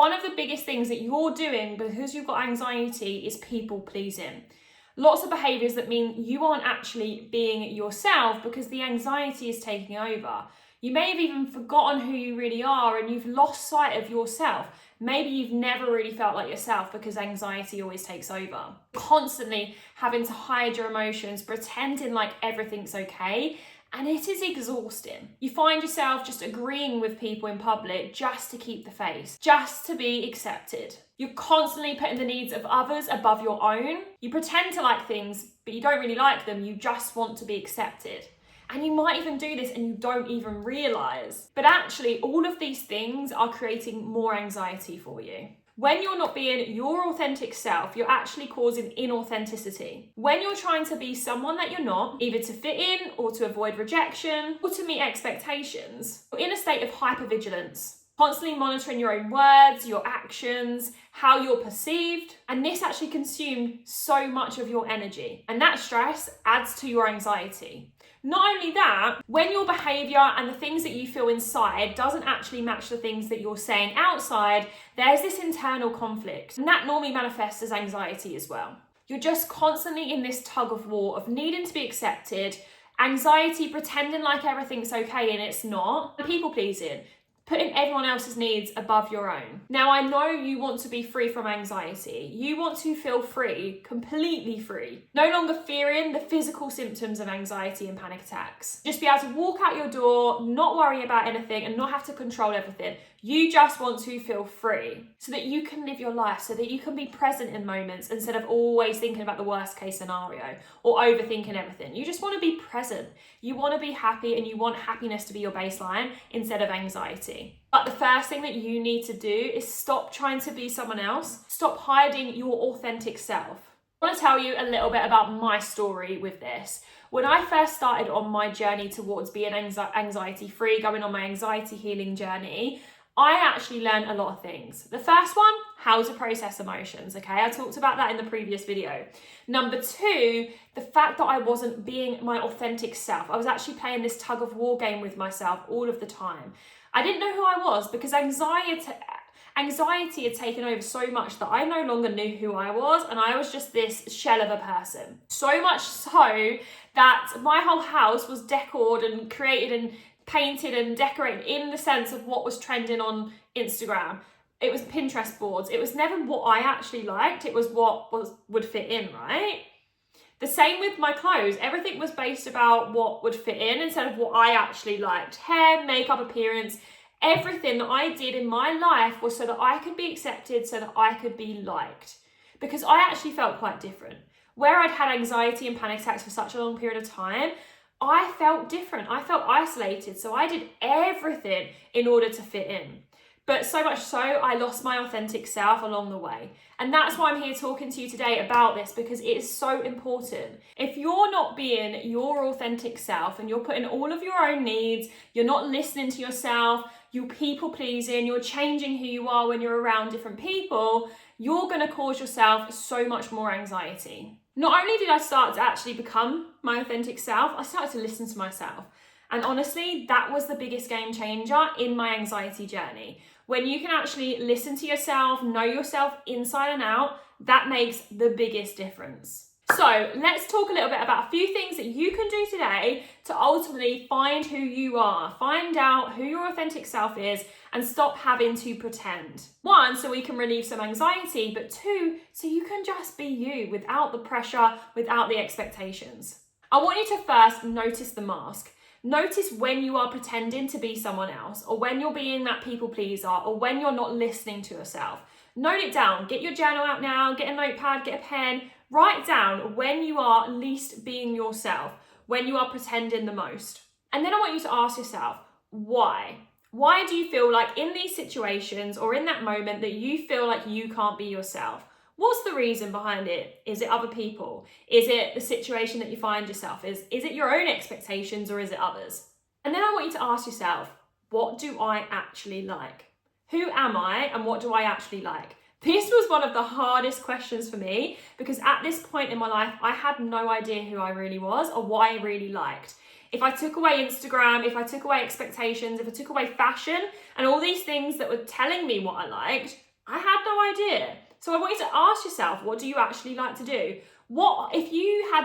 One of the biggest things that you're doing because you've got anxiety is people pleasing. Lots of behaviors that mean you aren't actually being yourself because the anxiety is taking over. You may have even forgotten who you really are and you've lost sight of yourself. Maybe you've never really felt like yourself because anxiety always takes over. Constantly having to hide your emotions, pretending like everything's okay, and it is exhausting. You find yourself just agreeing with people in public just to keep the face, just to be accepted. You're constantly putting the needs of others above your own. You pretend to like things, but you don't really like them. You just want to be accepted. And you might even do this and you don't even realize. But actually, all of these things are creating more anxiety for you. When you're not being your authentic self, you're actually causing inauthenticity. When you're trying to be someone that you're not, either to fit in or to avoid rejection or to meet expectations, you're in a state of hypervigilance. Constantly monitoring your own words, your actions, how you're perceived. And this actually consumes so much of your energy. And that stress adds to your anxiety. Not only that, when your behavior and the things that you feel inside doesn't actually match the things that you're saying outside, there's this internal conflict. And that normally manifests as anxiety as well. You're just constantly in this tug of war of needing to be accepted, anxiety pretending like everything's okay and it's not, and people pleasing, putting everyone else's needs above your own. Now, I know you want to be free from anxiety. You want to feel free, completely free. No longer fearing the physical symptoms of anxiety and panic attacks. Just be able to walk out your door, not worry about anything and not have to control everything. You just want to feel free so that you can live your life, so that you can be present in moments instead of always thinking about the worst case scenario or overthinking everything. You just want to be present. You want to be happy and you want happiness to be your baseline instead of anxiety. But the first thing that you need to do is stop trying to be someone else. Stop hiding your authentic self. I want to tell you a little bit about my story with this. When I first started on my journey towards being anxiety-free, going on my anxiety healing journey, I actually learned a lot of things. The first one, how to process emotions, okay? I talked about that in the previous video. Number two, the fact that I wasn't being my authentic self. I was actually playing this tug of war game with myself all of the time. I didn't know who I was because anxiety had taken over so much that I no longer knew who I was and I was just this shell of a person. So much so that my whole house was decorated and created and painted and decorated in the sense of what was trending on Instagram. It was Pinterest boards. It was never what I actually liked. It was what would fit in, right? The same with my clothes. Everything was based about what would fit in instead of what I actually liked. Hair, makeup, appearance, everything that I did in my life was so that I could be accepted, so that I could be liked. Because I actually felt quite different. Where I'd had anxiety and panic attacks for such a long period of time, I felt different. I felt isolated. So I did everything in order to fit in. But so much so, I lost my authentic self along the way. And that's why I'm here talking to you today about this, because it is so important. If you're not being your authentic self and you're putting all of your own needs, you're not listening to yourself, you're people pleasing, you're changing who you are when you're around different people, you're going to cause yourself so much more anxiety. Not only did I start to actually become my authentic self, I started to listen to myself. And honestly, that was the biggest game changer in my anxiety journey. When you can actually listen to yourself, know yourself inside and out, that makes the biggest difference. So let's talk a little bit about a few things that you can do today to ultimately find who you are, find out who your authentic self is, and stop having to pretend. One, so we can relieve some anxiety, but two, so you can just be you without the pressure, without the expectations. I want you to first notice the mask. Notice when you are pretending to be someone else, or when you're being that people pleaser, or when you're not listening to yourself. Note it down. Get your journal out now, get a notepad, get a pen. Write down when you are least being yourself, when you are pretending the most. And then I want you to ask yourself, why? Why do you feel like in these situations or in that moment that you feel like you can't be yourself? What's the reason behind it? Is it other people? Is it the situation that you find yourself? Is it your own expectations or is it others? And then I want you to ask yourself, what do I actually like? Who am I and what do I actually like? This was one of the hardest questions for me because at this point in my life, I had no idea who I really was or what I really liked. If I took away Instagram, if I took away expectations, if I took away fashion and all these things that were telling me what I liked, I had no idea. So I want you to ask yourself, what do you actually like to do? What if you had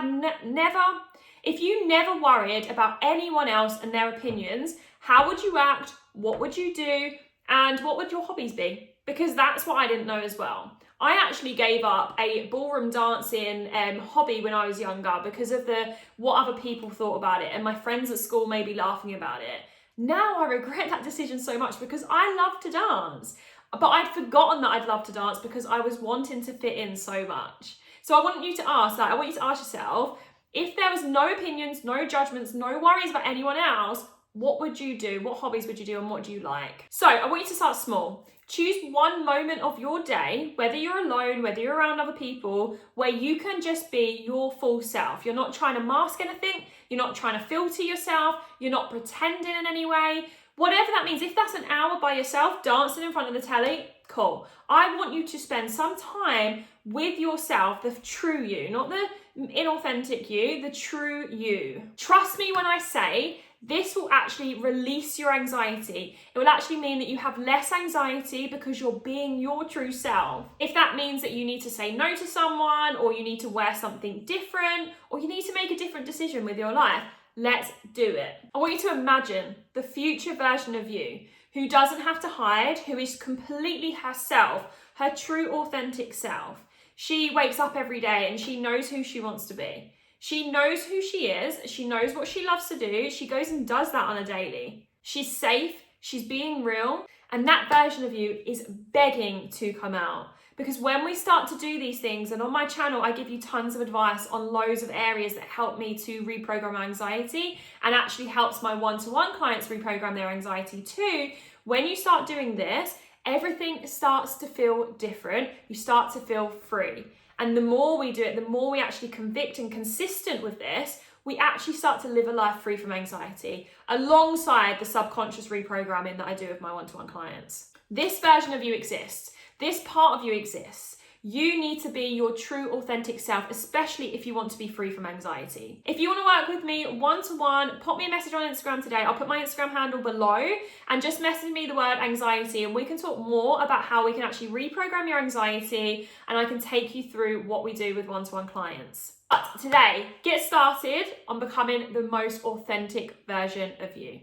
if you never worried about anyone else and their opinions, how would you act? What would you do? And what would your hobbies be? Because that's what I didn't know as well. I actually gave up a ballroom dancing hobby when I was younger because of what other people thought about it, and my friends at school may be laughing about it. Now I regret that decision so much because I love to dance. But I'd forgotten that I'd love to dance because I was wanting to fit in so much. So I want you to ask that. I want you to ask yourself, if there was no opinions, no judgments, no worries about anyone else, what would you do? What hobbies would you do and what do you like? So I want you to start small. Choose one moment of your day, whether you're alone, whether you're around other people, where you can just be your full self. You're not trying to mask anything. You're not trying to filter yourself. You're not pretending in any way. Whatever that means, if that's an hour by yourself dancing in front of the telly, cool. I want you to spend some time with yourself, the true you, not the inauthentic you, the true you. Trust me when I say this will actually release your anxiety. It will actually mean that you have less anxiety because you're being your true self. If that means that you need to say no to someone, or you need to wear something different, or you need to make a different decision with your life, let's do it. I want you to imagine the future version of you who doesn't have to hide, who is completely herself, her true authentic self. She wakes up every day and she knows who she wants to be. She knows who she is. She knows what she loves to do. She goes and does that on a daily. She's safe. She's being real. And that version of you is begging to come out. Because when we start to do these things, and on my channel, I give you tons of advice on loads of areas that help me to reprogram my anxiety and actually helps my one-to-one clients reprogram their anxiety too. When you start doing this, everything starts to feel different. You start to feel free. And the more we do it, the more we actually convict and consistent with this, we actually start to live a life free from anxiety alongside the subconscious reprogramming that I do with my one-to-one clients. This version of you exists. This part of you exists. You need to be your true authentic self, especially if you want to be free from anxiety. If you want to work with me one-to-one, pop me a message on Instagram today. I'll put my Instagram handle below and just message me the word anxiety, and we can talk more about how we can actually reprogram your anxiety, and I can take you through what we do with one-to-one clients. But today, get started on becoming the most authentic version of you.